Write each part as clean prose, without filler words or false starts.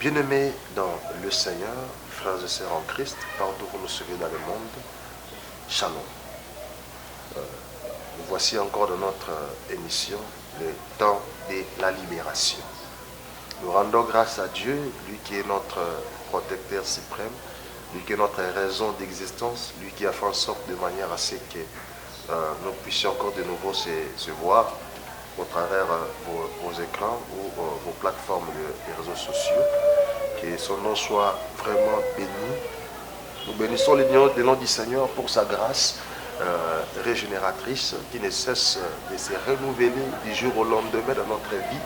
Bien-aimés dans le Seigneur, frères et sœurs en Christ, partout où vous nous suivez dans le monde, Shalom. Nous voici encore dans notre émission, le temps de la libération. Nous rendons grâce à Dieu, lui qui est notre protecteur suprême, lui qui est notre raison d'existence, lui qui a fait en sorte de manière à ce que nous puissions encore de nouveau se voir au travers vos écrans ou vos plateformes des réseaux sociaux. Que son nom soit vraiment béni. Nous bénissons le nom du Seigneur pour sa grâce régénératrice qui ne cesse de se renouveler du jour au lendemain dans notre vie,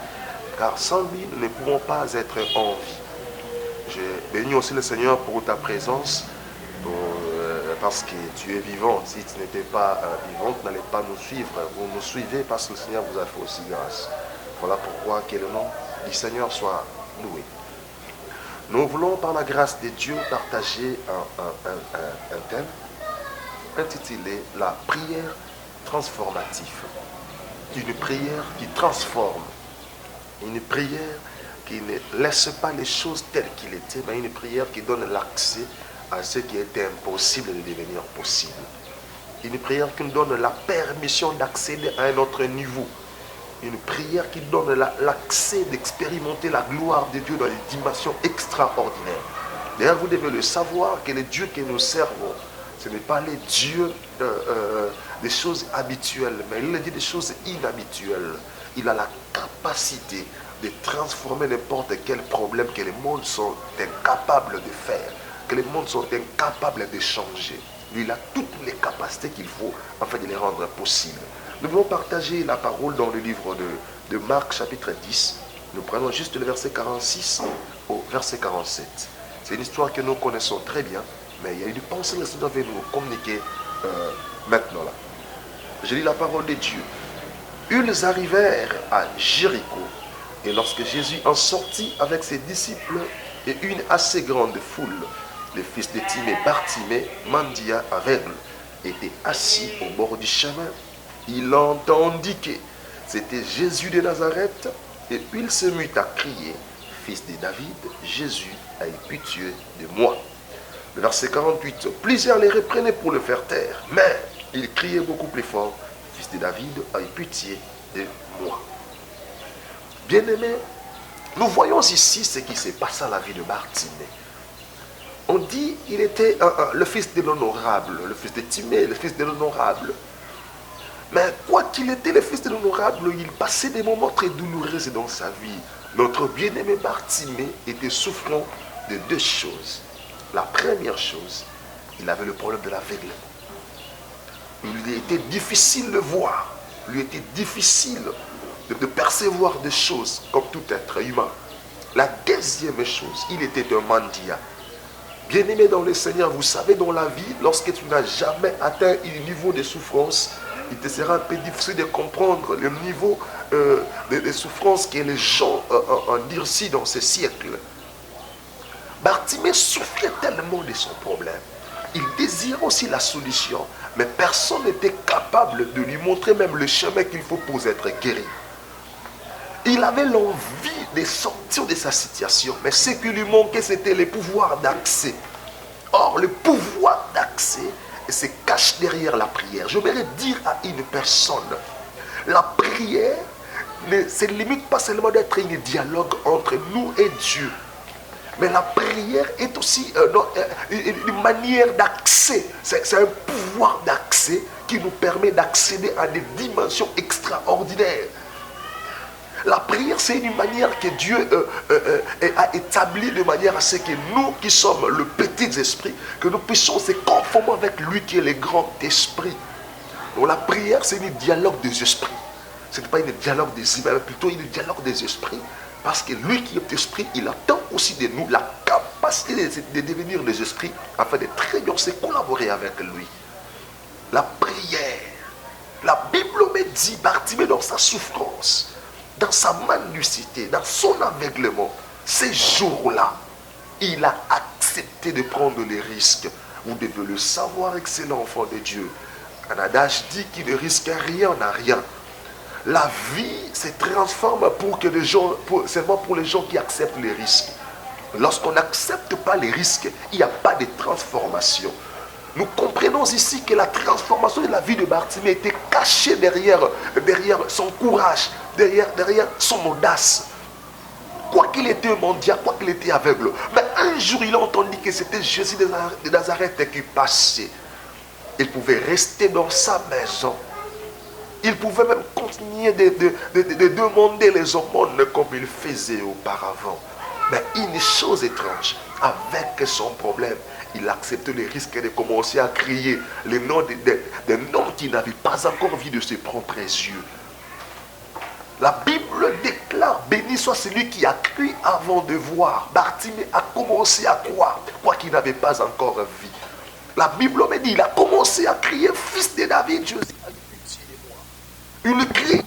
car sans lui, nous ne pouvons pas être en vie. Je bénis aussi le Seigneur pour ta présence, parce que tu es vivant. Si tu n'étais pas vivant, tu n'allais pas nous suivre. Vous nous suivez parce que le Seigneur vous a fait aussi grâce. Voilà pourquoi que le nom du Seigneur soit loué. Nous voulons par la grâce de Dieu partager un thème intitulé « La prière transformative ». Une prière qui transforme, une prière qui ne laisse pas les choses telles qu'il était, mais une prière qui donne l'accès à ce qui était impossible de devenir possible. Une prière qui nous donne la permission d'accéder à un autre niveau. Une prière qui donne l'accès d'expérimenter la gloire de Dieu dans des dimensions extraordinaires. D'ailleurs, vous devez le savoir que le Dieu que nous servons, ce n'est pas le Dieu des choses habituelles, mais il est dit des choses inhabituelles. Il a la capacité de transformer n'importe quel problème que les mondes sont incapables de faire, que les mondes sont incapables de changer. Lui, il a toutes les capacités qu'il faut afin de les rendre possibles. Nous voulons partager la parole dans le livre de Marc, chapitre 10. Nous prenons juste le verset 46 au verset 47. C'est une histoire que nous connaissons très bien, mais il y a une pensée que le Seigneur veut nous communiquer maintenant là. Je lis la parole de Dieu. Ils arrivèrent à Jéricho, et lorsque Jésus en sortit avec ses disciples et une assez grande foule, le fils de Timée, Bartimée, mendiant aveugle, était assis au bord du chemin. Il entendit que c'était Jésus de Nazareth, et il se mit à crier, « Fils de David, Jésus, aie pitié de moi. » Le verset 48, plusieurs les reprenaient pour le faire taire, mais il criait beaucoup plus fort, « Fils de David, aie pitié de moi. » Bien-aimés, nous voyons ici ce qui s'est passé à la vie de Bartimée. On dit qu'il était le fils de l'honorable, le fils de Timée, le fils de l'honorable. Mais quoi qu'il était le fils de l'honorable, il passait des moments très douloureux dans sa vie. Notre bien-aimé Bartimée était souffrant de deux choses. La première chose, il avait le problème de l'aveuglement. Il lui était difficile de voir, il lui était difficile de percevoir des choses comme tout être humain. La deuxième chose, il était un mendiant. Bien-aimé dans le Seigneur, vous savez, dans la vie, lorsque tu n'as jamais atteint un niveau de souffrance, il te sera un peu difficile de comprendre le niveau de souffrance que les gens endurcissent dans ce siècle. Bartimée souffrait tellement de son problème. Il désirait aussi la solution, mais personne n'était capable de lui montrer même le chemin qu'il faut pour être guéri. Il avait l'envie de sortir de sa situation, mais ce qui lui manquait, c'était le pouvoir d'accès. Or, le pouvoir d'accès se cache derrière la prière. J'aimerais dire à une personne, la prière ne se limite pas seulement d'être un dialogue entre nous et Dieu, mais la prière est aussi une manière d'accès. C'est un pouvoir d'accès qui nous permet d'accéder à des dimensions extraordinaires. La prière, c'est une manière que Dieu a établie de manière à ce que nous qui sommes le petit esprit, que nous puissions se conformer avec lui qui est le grand esprit. Donc la prière, c'est un dialogue des esprits. Ce n'est pas un dialogue des humains, mais plutôt un dialogue des esprits. Parce que lui qui est esprit, il attend aussi de nous la capacité de devenir des esprits afin de très bien se collaborer avec lui. La prière. La Bible me dit, Bartimée dans sa souffrance, dans sa mendicité, dans son aveuglement, ces jours-là, il a accepté de prendre les risques. Vous devez le savoir, excellent enfant de Dieu. Un adage dit qu'il ne risque rien n'a rien. La vie se transforme pour que les gens, seulement pour les gens qui acceptent les risques. Lorsqu'on n'accepte pas les risques, il n'y a pas de transformation. Nous comprenons ici que la transformation de la vie de Bartimée était cachée derrière son courage, derrière son audace. Quoi qu'il était mendiant, quoi qu'il était aveugle. Mais un jour, il a entendu que c'était Jésus de Nazareth qui passait. Il pouvait rester dans sa maison. Il pouvait même continuer de demander les aumônes comme il faisait auparavant. Mais une chose étrange, avec son problème, il acceptait le risque de commencer à crier le nom d'un homme qui n'avait pas encore vu de ses propres yeux. La Bible déclare, béni soit celui qui a cru avant de voir. Bartimée a commencé à croire, quoi qu'il n'avait pas encore vu. La Bible me dit, il a commencé à crier, fils de David, Jésus, a pitié de moi. Il criait.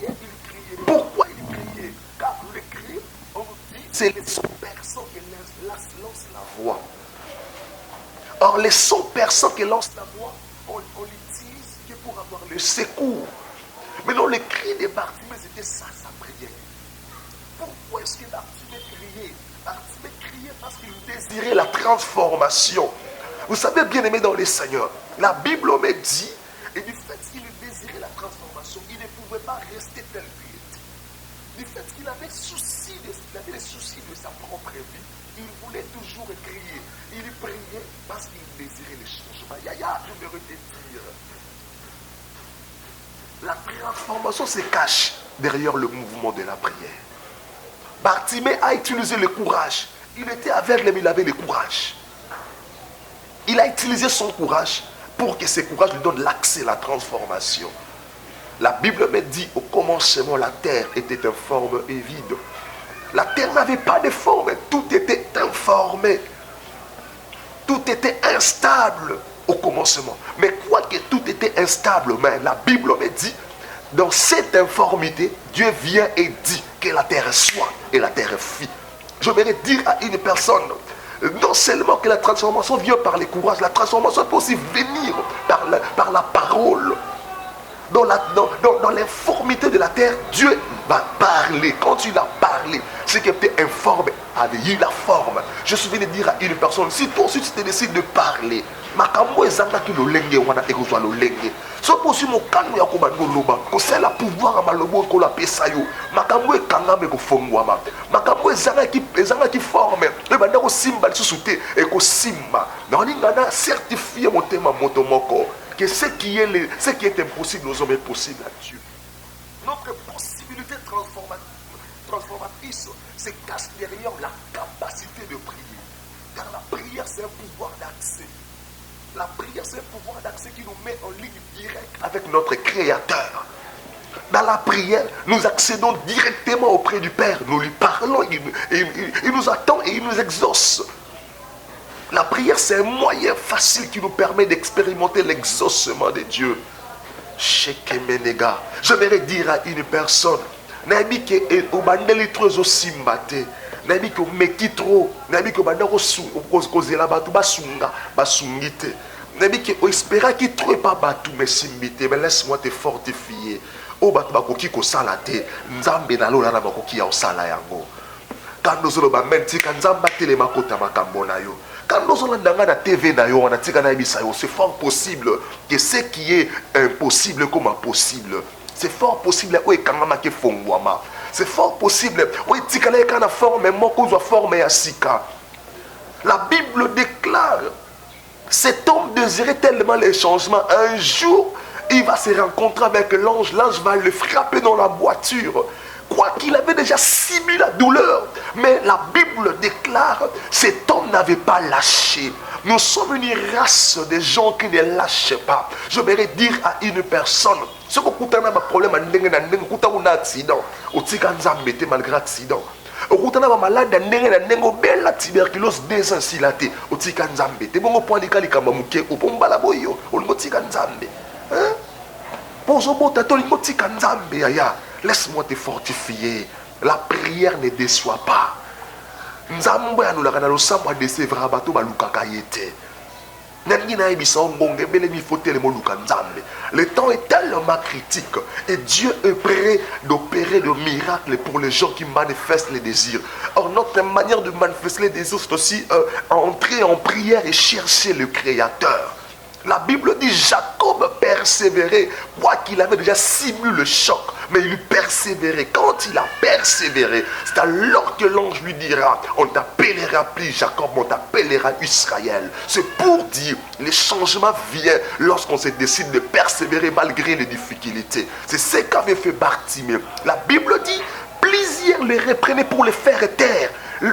Pourquoi il criait? Car le cri, on dit, c'est les 100 personnes qui lancent la voix. Or, les 100 personnes qui lancent la voix, on l'utilise que pour avoir le secours. Mais non, le cri de Bartimée, c'était ça, sa prière. Pourquoi est-ce que Bartimée criait? Bartimée criait parce qu'il désirait la transformation. Vous savez, bien aimé dans le Seigneur, la Bible me dit, et du fait qu'il désirait la transformation, il ne pouvait pas rester tel qu'il était. Du fait qu'il avait les soucis de sa propre vie, il voulait toujours crier. Il priait parce qu'il désirait les changements. Yaya, je me redire. La transformation se cache derrière le mouvement de la prière. Bartimée a utilisé le courage. Il était aveugle, mais il avait le courage. Il a utilisé son courage pour que ce courage lui donne l'accès à la transformation. La Bible me dit, au commencement, la terre était informe et vide. La terre n'avait pas de forme, tout était informé. Tout était instable au commencement. Mais quoique tout était instable, mais la Bible me dit, dans cette informité, Dieu vient et dit que la terre soit, et la terre fit. Je voudrais dire à une personne, non seulement que la transformation vient par le courage, la transformation peut aussi venir par la parole. Dans l'informité de la terre, Dieu va parler. Quand il a parlé, ce qui était informe a eu la forme. Je suis venu dire à une personne, si toi aussi tu te décides de parler, makambo ezanga ki lolenge wana ekozwa lolenge. Sopo si mokano ya kobango loba, ko sela pouvoir malobo ko la pesa yo. Makambo ekanga me ko fongwama. Makambo ezanga ki forme. Le banda ko simba lisusu te e ko simba. Na ngana certifier motema moto moko que ce qui est impossible aux hommes est possible à Dieu. Notre possibilité transformatrice se cache derrière la capacité de prier. Car la prière, c'est un pouvoir d'accès. La prière, c'est un pouvoir d'accès qui nous met en ligne directe avec notre Créateur. Dans la prière, nous accédons directement auprès du Père. Nous lui parlons, il nous attend et il nous exauce. La prière, c'est un moyen facile qui nous permet d'expérimenter l'exaucement de Dieu. Je vais dire à une personne, Nabi que obandeli trozo simbate, Nabi que mekitro, Nabi que bandako kozela batu basunga, basungite, Nabi que espéra qui trop pas batu mais simbite, mais laisse-moi te fortifier. O batu bakoki ko salate, nzambe na lola na bakoki ya osala yango. Quand nous allons menti quand nzamba tele makota makambo na yo. Quand nous allons dans la TV, c'est fort possible que ce qui est impossible comme impossible. C'est fort possible c'est fort possible. La Bible déclare, cet homme désirait tellement les changements. Un jour, il va se rencontrer avec l'ange. L'ange va le frapper dans la voiture. Quoi qu'il avait déjà subi la douleur, mais la Bible déclare, cet homme n'avait pas lâché. Nous sommes une race de gens qui ne lâchent pas. Je vais dire à une personne, ce que vous avez un problème, vous avez un accident, vous avez un malgré l'accident. Vous avez un malade, vous avez une tuberculose désensilatée, vous avez un zambé. Vous avez un point de calcul, vous avez un balaboyo, vous avez un zambé. Pour ce mot, vous avez un zambé. Laisse-moi te fortifier. La prière ne déçoit pas. Le temps est tellement critique et Dieu est prêt d'opérer de miracles pour les gens qui manifestent les désirs. Or, notre manière de manifester les désirs, c'est aussi entrer en prière et chercher le Créateur. La Bible dit Jacob persévérait, quoi qu'il avait déjà simulé le choc, mais il persévérait. Quand il a persévéré, c'est alors que l'ange lui dira, on t'appellera plus Jacob, on t'appellera Israël. C'est pour dire, les changements viennent lorsqu'on se décide de persévérer malgré les difficultés. C'est ce qu'avait fait Bartimée. La Bible dit, plusieurs les reprenaient pour les faire taire.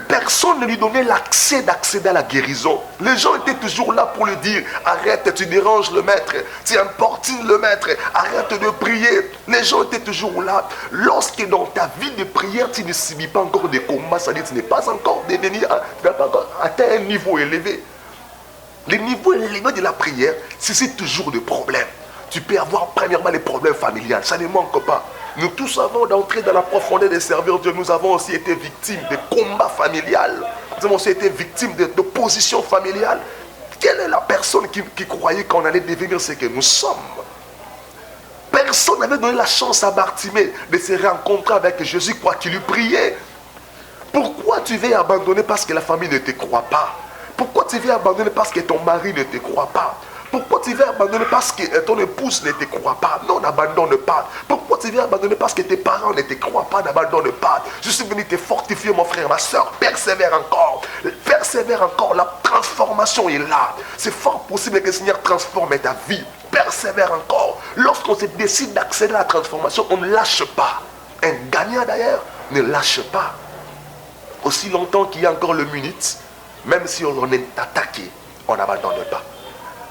Personne ne lui donnait l'accès d'accéder à la guérison. Les gens étaient toujours là pour lui dire, arrête, tu déranges le maître, tu importunes le maître, arrête de prier. Les gens étaient toujours là. Lorsque dans ta vie de prière, tu ne subis pas encore des combats, c'est-à-dire que tu n'es pas encore devenu, tu n'as pas encore atteint un niveau élevé. Le niveau élevé de la prière, c'est toujours des problèmes. Tu peux avoir premièrement les problèmes familiales, ça ne manque pas. Nous tous avons d'entrer dans la profondeur des serviteurs de Dieu. Nous avons aussi été victimes de combats familiales. Nous avons aussi été victimes d'opposition familiale. Quelle est la personne qui croyait qu'on allait devenir ce que nous sommes? Personne n'avait donné la chance à Bartimée de se rencontrer avec Jésus, quoi qu'il lui priait. Pourquoi tu veux abandonner parce que la famille ne te croit pas? Pourquoi tu veux abandonner parce que ton mari ne te croit pas? Pourquoi tu veux abandonner parce que ton épouse ne te croit pas? Non, n'abandonne pas. Pourquoi tu veux abandonner parce que tes parents ne te croient pas? N'abandonne pas. Je suis venu te fortifier, mon frère, ma soeur. Persévère encore. Persévère encore. La transformation est là. C'est fort possible que le Seigneur transforme ta vie. Persévère encore. Lorsqu'on se décide d'accéder à la transformation, on ne lâche pas. Un gagnant d'ailleurs ne lâche pas. Aussi longtemps qu'il y a encore le minute, même si on est attaqué, on n'abandonne pas.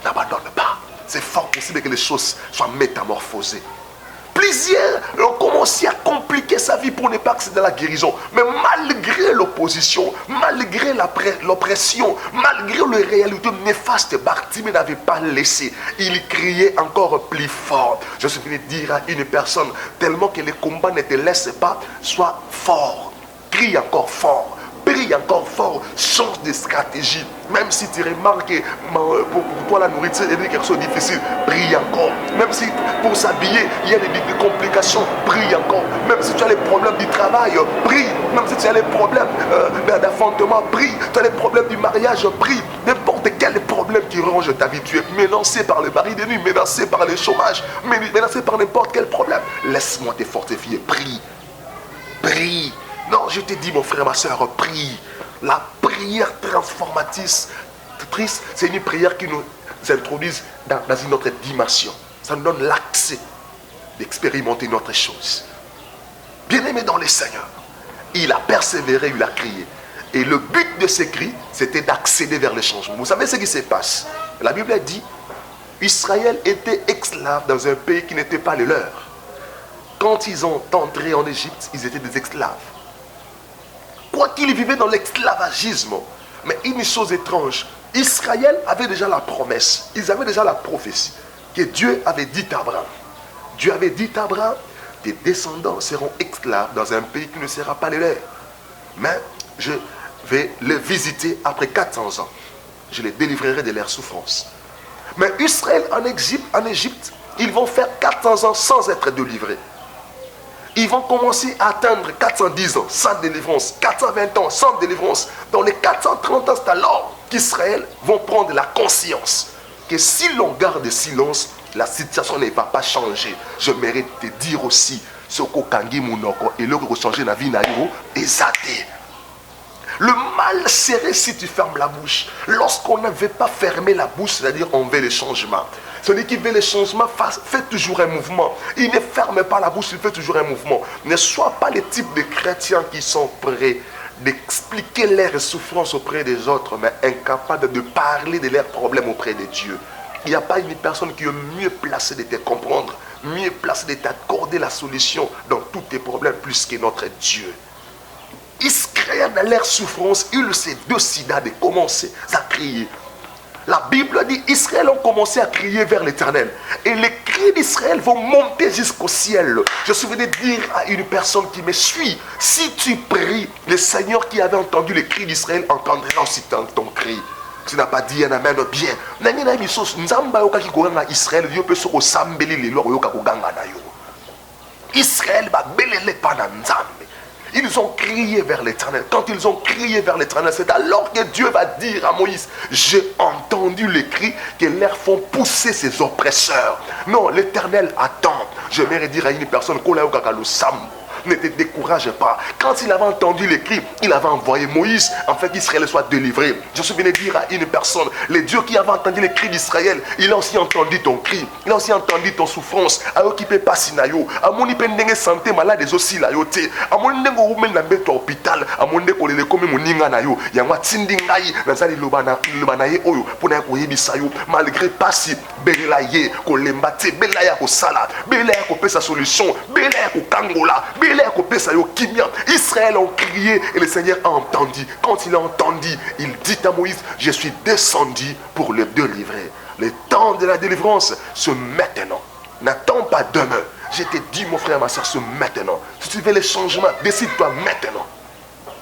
N'abandonne pas. C'est fort possible que les choses soient métamorphosées. Plusieurs ont commencé à compliquer sa vie pour ne pas accéder à la guérison. Mais malgré l'opposition, malgré l'oppression, malgré les réalités néfastes, Bartimée n'avait pas laissé. Il criait encore plus fort. Je suis venu dire à une personne, tellement que les combats ne te laissent pas, sois fort. Crie encore fort. Prie encore fort, change de stratégie. Même si tu remarques que pour toi la nourriture est quelque chose de difficile, prie encore. Même si pour s'habiller, il y a des complications, prie encore. Même si tu as les problèmes du travail, prie. Même si tu as les problèmes d'enfantement, prie. Tu as les problèmes du mariage, prie. N'importe quel problème qui ronge ta vie, tu es menacé par le mari de nuit, menacé par le chômage, menacé par n'importe quel problème. Laisse-moi te fortifier, prie. Prie. Non, je te dis, mon frère, ma soeur, prie. La prière transformatrice, c'est une prière qui nous introduit dans une autre dimension. Ça nous donne l'accès d'expérimenter une autre chose. Bien-aimé dans le Seigneur, il a persévéré, il a crié. Et le but de ces cris, c'était d'accéder vers le changement. Vous savez ce qui se passe? La Bible a dit, Israël était esclave dans un pays qui n'était pas le leur. Quand ils ont entré en Égypte, ils étaient des esclaves. Quoi qu'ils vivaient dans l'esclavagisme, mais une chose étrange, Israël avait déjà la promesse, ils avaient déjà la prophétie que Dieu avait dit à Abraham. Dieu avait dit à Abraham, tes descendants seront esclaves dans un pays qui ne sera pas le leur. Mais je vais les visiter après 400 ans. Je les délivrerai de leurs souffrances. Mais Israël en Égypte, ils vont faire 400 ans sans être délivrés. Ils vont commencer à atteindre 410 ans sans délivrance, 420 ans sans délivrance. Dans les 430 ans, c'est alors qu'Israël vont prendre la conscience que si l'on garde silence, la situation ne va pas changer. Je mérite de dire aussi, ce qu'Okangi Mounoko et le changer la vie naïro est athée. Le mal serait si tu fermes la bouche. Lorsqu'on ne veut pas fermer la bouche, c'est-à-dire on veut le changement. Celui qui veut le changement fait toujours un mouvement. Il ne ferme pas la bouche, il fait toujours un mouvement. Ne sois pas le type de chrétiens qui sont prêts d'expliquer leurs souffrances auprès des autres, mais incapables de parler de leurs problèmes auprès de Dieu. Il n'y a pas une personne qui est mieux placée de te comprendre, mieux placée de t'accorder la solution dans tous tes problèmes, plus que notre Dieu. Israël, dans leur souffrance, ils se décida de commencer à crier. La Bible dit Israël ont commencé à crier vers l'Éternel. Et les cris d'Israël vont monter jusqu'au ciel. Je suis venu dire à une personne qui me suit, si tu pries, le Seigneur qui avait entendu les cris d'Israël entendra aussi ton cri. Tu n'as pas dit un amen bien. Israël, Israël va belele pas dans Nzambe. Ils ont crié vers l'Éternel. Quand ils ont crié vers l'Éternel, c'est alors que Dieu va dire à Moïse, j'ai entendu les cris que l'air font pousser ses oppresseurs. Non, l'Éternel attend. Je vais dire à une personne, ne te décourage pas. Quand il avait entendu les cris, il avait envoyé Moïse, en fait qu'Israël soit délivré. Je suis venu dire à une personne, le Dieu qui avait entendu les cris d'Israël, il a aussi entendu ton cri, il a aussi entendu ton souffrance. A occupé pas sinayo, a mon ipendenge santé malade des aussi la yote, a mon nengo oumen na beto hôpital, a mon neko le comme moninga na yo, ya mwa tindingai nazali lobana ye oyo pona ko yebisa yo malgré pasi belela ye ko lembate bela ya ko sala, bela ya ko pesa solution, bela ya ko kangola. Israël ont crié et le Seigneur a entendu. Quand il a entendu, il dit à Moïse, je suis descendu pour le délivrer. Le temps de la délivrance, c'est maintenant. N'attends pas demain. Je te dis, mon frère, ma soeur, c'est maintenant. Si tu veux le changement, décide-toi maintenant.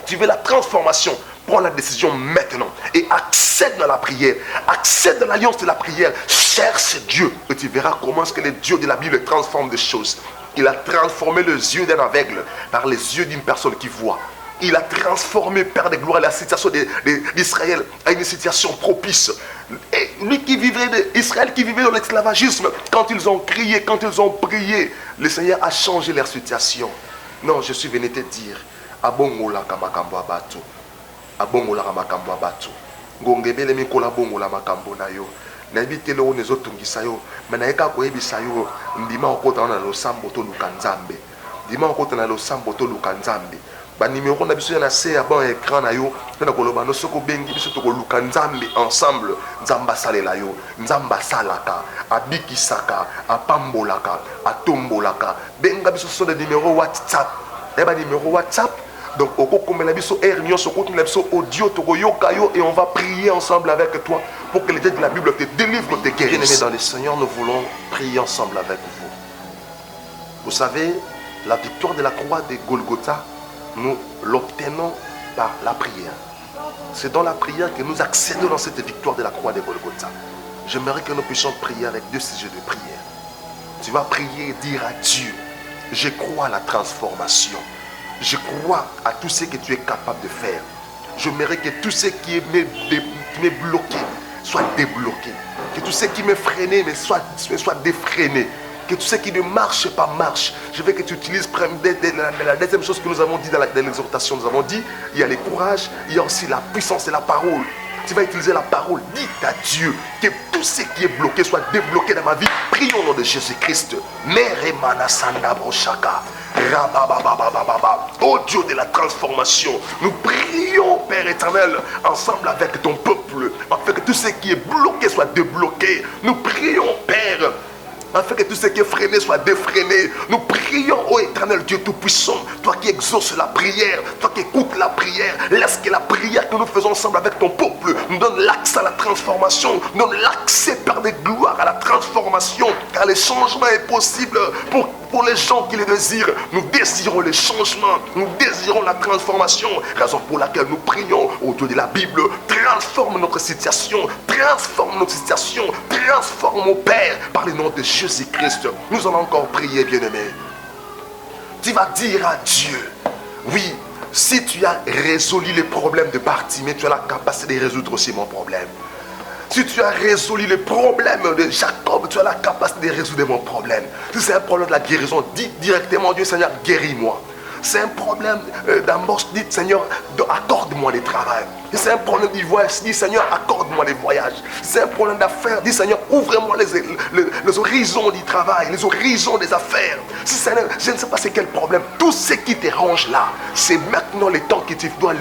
Tu veux la transformation, prends la décision maintenant. Et accède dans la prière. Accède dans l'alliance de la prière. Cherche Dieu. Et tu verras comment est-ce que le Dieu de la Bible transforme des choses. Il a transformé les yeux d'un aveugle par les yeux d'une personne qui voit. Il a transformé, Père de gloire, la situation d'Israël à une situation propice. Et lui qui vivait, Israël qui vivait dans l'esclavagisme, quand ils ont crié, quand ils ont prié, le Seigneur a changé leur situation. Non, je suis venu te dire, abongola kamakambo abatu, abongola kamakambo abatu, ngongebele mikola bongola makambo na yo. Nabitele o nezotungisa yo manayeka koyebisa yo ndima okota na losambo to lukanzambe ndima okota na losambo to lukanzambe ba numéro na biso na se ya bon écran na yo na koloba no soko bengi biso to ko lukanzambe ensemble nzamba salela yo nzamba salaka abikisaka apambolaka atombolaka benga biso so de numéro WhatsApp ba numéro WhatsApp. Donc, audio et on va prier ensemble avec toi pour que les dieux de la Bible te délivrent, te guérissent. Bien-aimés dans le Seigneur, nous voulons prier ensemble avec vous. Vous savez, la victoire de la croix de Golgotha, nous l'obtenons par la prière. C'est dans la prière que nous accédons dans cette victoire de la croix de Golgotha. J'aimerais que nous puissions prier avec deux sujets de prière. Tu vas prier et dire à Dieu, je crois à la transformation. Je crois à tout ce que tu es capable de faire. J'aimerais que tout ce qui m'est bloqué soit débloqué. Que tout ce qui m'est freiné soit défreiné. Que tout ce qui ne marche pas marche. Je veux que tu utilises la deuxième chose que nous avons dit dans l'exhortation. Nous avons dit, il y a le courage, il y a aussi la puissance de la parole. Tu vas utiliser la parole. Dites à Dieu que tout ce qui est bloqué soit débloqué dans ma vie. Prions au nom de Jésus-Christ. Oh Dieu de la transformation, nous prions, Père éternel, ensemble avec ton peuple, afin que tout ce qui est bloqué soit débloqué. Nous prions, Père, afin que tout ce qui est freiné soit défreiné. Nous prions, ô éternel Dieu Tout-Puissant, toi qui exauces la prière, toi qui écoutes la prière, laisse que la prière que nous faisons ensemble avec ton peuple nous donne l'accès à la transformation, nous donne l'accès, Père de gloire, à la transformation, car le changement est possible pour les gens qui le désirent. Nous désirons le changement, nous désirons la transformation, raison pour laquelle nous prions au Dieu de la Bible. Transforme notre situation, transforme mon Père, par le nom de Jésus-Christ. Nous allons encore prier, bien-aimé. Tu vas dire à Dieu, oui, si tu as résolu les problèmes de Bartimée, tu as la capacité de résoudre aussi mon problème. Si tu as résolu le problème de Jacob, tu as la capacité de résoudre mon problème. Si c'est un problème de la guérison, dis directement Dieu, Seigneur, guéris-moi. C'est un problème d'embauche, dis Seigneur, accorde-moi le travail. Si c'est un problème du voyage, dis Seigneur, accorde-moi les voyages. Si c'est un problème d'affaires, dis Seigneur, ouvre-moi les horizons du travail, les horizons des affaires. Si Seigneur, je ne sais pas c'est quel problème, tout ce qui te range là, c'est maintenant le temps que tu dois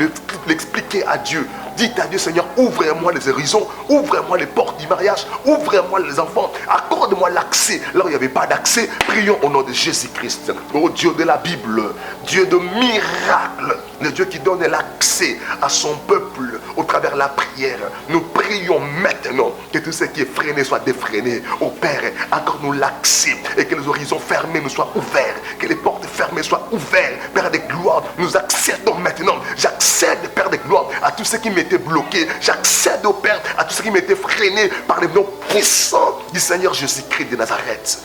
l'expliquer à Dieu. Dites à Dieu, Seigneur, ouvre-moi les horizons, ouvre-moi les portes du mariage, ouvre-moi les enfants, accorde-moi l'accès. Là où il n'y avait pas d'accès, prions au nom de Jésus-Christ. Oh Dieu de la Bible, Dieu de miracles, le Dieu qui donne l'accès à son peuple au travers de la prière. Nous prions maintenant que tout ce qui est freiné soit défreiné. Oh Père, accorde-nous l'accès et que les horizons fermés nous soient ouverts, que les portes fermées soient ouvertes. Père de gloire, nous accédons maintenant. J'accède, Père de gloire, à à tout ce qui m'était bloqué. J'accède au Père, à tout ce qui m'était freiné par les noms puissants du Seigneur Jésus-Christ de Nazareth.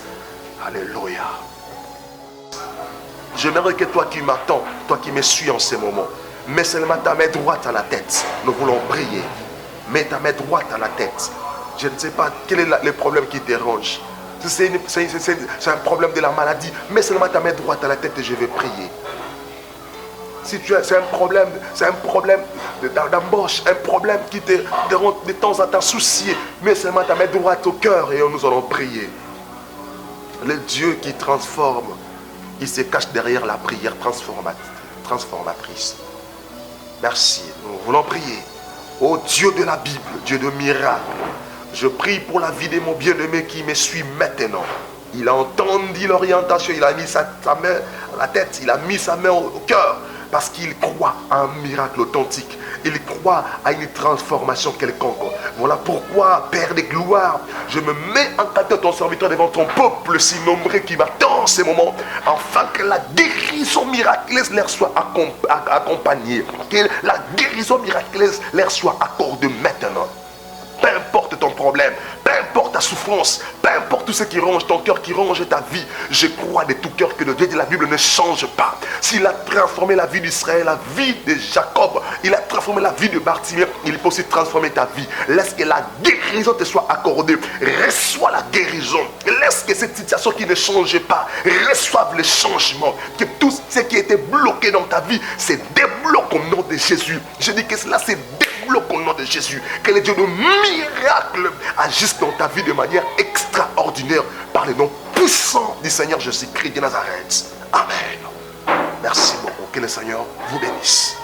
Alléluia. J'aimerais que toi qui m'attends, toi qui me suis en ce moment, mets seulement ta main droite à la tête. Nous voulons prier. Mets ta main droite à la tête. Je ne sais pas quel est le problème qui te dérange. Si c'est un problème de la maladie, mets seulement ta main droite à la tête et je vais prier. Si c'est un problème d'embauche, un problème qui te rend de temps en temps soucié, mets seulement ta main droite au cœur et nous allons prier. Le Dieu qui transforme, il se cache derrière la prière transformatrice. Merci, nous voulons prier. Ô Dieu de la Bible, Dieu de miracles, je prie pour la vie de mon bien-aimé qui me suit maintenant. Il a entendu l'orientation, il a mis sa main à la tête, il a mis sa main au cœur. Parce qu'il croit à un miracle authentique. Il croit à une transformation quelconque. Voilà pourquoi, Père de gloire, je me mets en tête de ton serviteur devant ton peuple si nombreux qui m'attend en ce moment, afin que la guérison miraculeuse leur soit accompagnée. Que la guérison miraculeuse leur soit accordée maintenant. Peu importe ton problème, peu importe ta souffrance, peu importe tout ce qui ronge ton cœur, qui ronge ta vie, je crois de tout cœur que le Dieu de la Bible ne change pas. S'il a transformé la vie d'Israël, la vie de Jacob, il a transformé la vie de Bartimée, il peut aussi transformer ta vie. Laisse que la guérison te soit accordée. Reçois la guérison. Laisse que cette situation qui ne change pas reçoive le changement. Que tout ce qui était bloqué dans ta vie se débloque au nom de Jésus. Je dis que cela se débloque au nom de Jésus. Que le Dieu de miracle agisse dans ta vie de manière extraordinaire par le nom puissant du Seigneur Jésus-Christ de Nazareth. Amen. Merci beaucoup. Que le Seigneur vous bénisse.